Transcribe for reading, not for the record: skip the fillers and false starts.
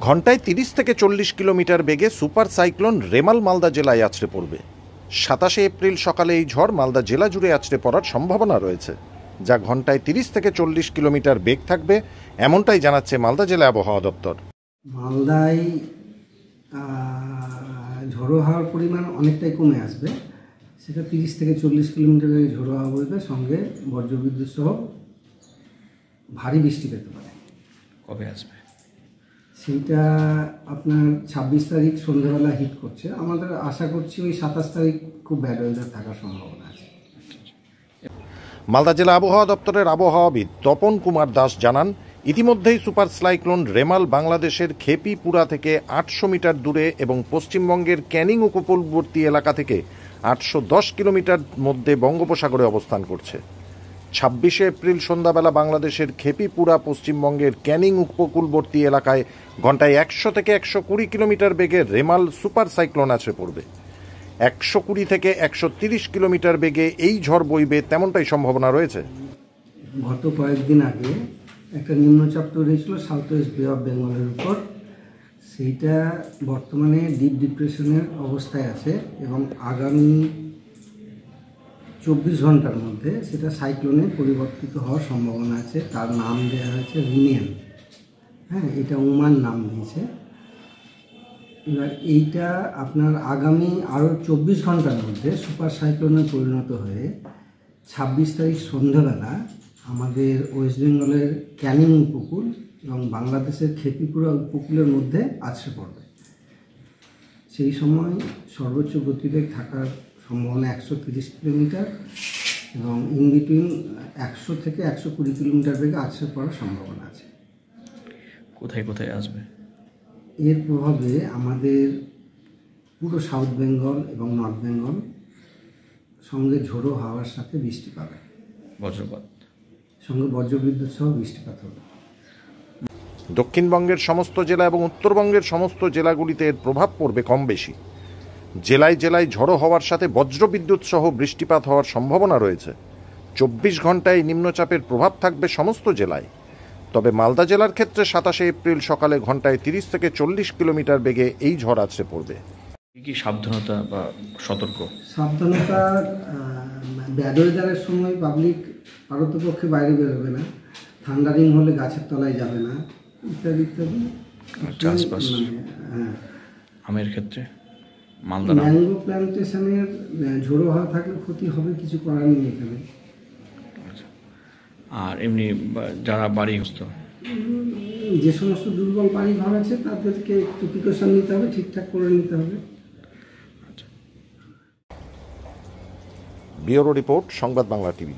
ঘন্টায় ৩০ থেকে ৪০ কিলোমিটার বেগে সুপার সাইক্লোন রেমাল মালদা জেলায় আছড়ে পড়বে। ২৭ এপ্রিল সকালে এই ঝড় মালদা জেলা জুড়ে আছড়ে পড়ার সম্ভাবনা রয়েছে, যা ঘন্টায় ৩০ থেকে ৪০ কিলোমিটার বেগ থাকবে, এমনটাই জানাচ্ছে মালদা জেলা আবহাওয়া দপ্তর। মালদায় ঝোড়ো হাওয়ার পরিমাণ অনেকটাই কমে আসবে, সেটা ৩০ থেকে ৪০ কিলোমিটারের ঝোড়ো হাওয়া বইবে, সঙ্গে বজ্রবিদ্যুৎ সহ ভারী বৃষ্টি পেতে পারে। কবে আসবে সেইটা আপনার ২৬ তারিখ সন্ধ্যাবেলা হিট করছে। আমাদের আশা করছি ওই ২৭ তারিখ খুব ব্যাড ওয়েদার থাকার সম্ভাবনা আছে। মালদা জেলা আবহাওয়া দপ্তরের আবহাওয়াবিদ তপন কুমার দাস জানান, ইতিমধ্যেই সুপার সাইক্লোন রেমাল বাংলাদেশের খেপিপুরা থেকে ৮০০ মিটার দূরে এবং পশ্চিমবঙ্গের ক্যানিং উপকূলবর্তী এলাকা থেকে ৮১০ কিলোমিটার মধ্যে বঙ্গোপসাগরে অবস্থান করছে। ২৬ এপ্রিল সন্ধ্যাবেলা বাংলাদেশের খেপিপুরা পশ্চিমবঙ্গের ক্যানিং উপকূলবর্তী এলাকায় ঘন্টায় ১০০ থেকে ১২০ কিলোমিটার বেগে রেমাল সুপার সাইক্লোন আছড়ে পড়বে। ১২০ থেকে ১৩০ কিলোমিটার বেগে এই ঝড় বইবে, তেমনটাই সম্ভাবনা রয়েছে। গত কয়েকদিন আগে একটা নিম্নচাপ তৈরি হয়েছিল সাউথ ওয়েস্ট বে অফ বেঙ্গলের উপর, সেইটা বর্তমানে ডিপ ডিপ্রেশনের অবস্থায় আছে এবং আগামী ২৪ ঘন্টার মধ্যে সেটা সাইক্লোনে পরিবর্তিত হওয়ার সম্ভাবনা আছে। তার নাম দেওয়া হয়েছে রিনিয়ান। হ্যাঁ, এটা ওমান নাম দিয়েছে। এবার এইটা আপনার আগামী আরও ২৪ ঘন্টার মধ্যে সুপার সাইক্লোনে পরিণত হয়ে ২৬ তারিখ সন্ধ্যাবেলা আমাদের ওয়েস্ট বেঙ্গলের ক্যানিং উপকূল এবং বাংলাদেশের খেপিপুরা উপকূলের মধ্যে আছড়ে পড়বে। সেই সময় সর্বোচ্চ গতিবেগ থাকার সম্ভাবনা ১৩০ কিলোমিটার এবং ইন বিটুইন ১০০ থেকে ১২০ কিলোমিটার বেগে আছড়ে পড়ার সম্ভাবনা আছে। কোথায় কোথায় আসবে? এর প্রভাবে আমাদের পুরো সাউথ বেঙ্গল এবং নর্থ বেঙ্গল সঙ্গে ঝোড়ো হাওয়ার সাথে বৃষ্টি পাবে, বজ্রপাত সঙ্গে বজ্রবিদ্যুৎ সহ বৃষ্টিপাত হবে। দক্ষিণবঙ্গের সমস্ত জেলা এবং উত্তরবঙ্গের সমস্ত জেলাগুলিতে এর প্রভাব পড়বে কম বেশি। জেলায় জেলায় ঝড়ো হওয়ার সাথে বজ্রবিদ্যুৎ সহ বৃষ্টিপাত হওয়ার সম্ভাবনা রয়েছে। ২৪ ঘন্টায় নিম্নচাপের প্রভাব থাকবে সমস্ত জেলায়। তবে মালদা জেলার ক্ষেত্রে ২৭ এপ্রিল সকালে ঘন্টায় ৩০ থেকে ৪০ কিলোমিটার বেগে এই ঝড় আছড়ে পড়বে। কি সাবধানতা বা সাবধানতা, ব্যাড ওয়েদারের সময় পাবলিক পারতপক্ষে বাইরে বেরোবে না, থান্ডারিং হলে গাছের তলায় যাবে না, ইত্যাদি ইত্যাদি। চাষবাস, আমের ক্ষেত্রে মালদা ম্যাঙ্গো প্ল্যান্টেশনের ঝোড়ো হাওয়া থাকলে ক্ষতি হবে, কিছু করার নেই এখানে। আর এমনি যারা বাড়িগ্রস্ত, যে সমস্ত দুর্বল বাড়ি ঘর আছে তাদেরকে একটু প্রিকশন নিতে হবে, ঠিকঠাক করে নিতে হবে। ব্যুরো রিপোর্ট, সংবাদ বাংলা টিভি।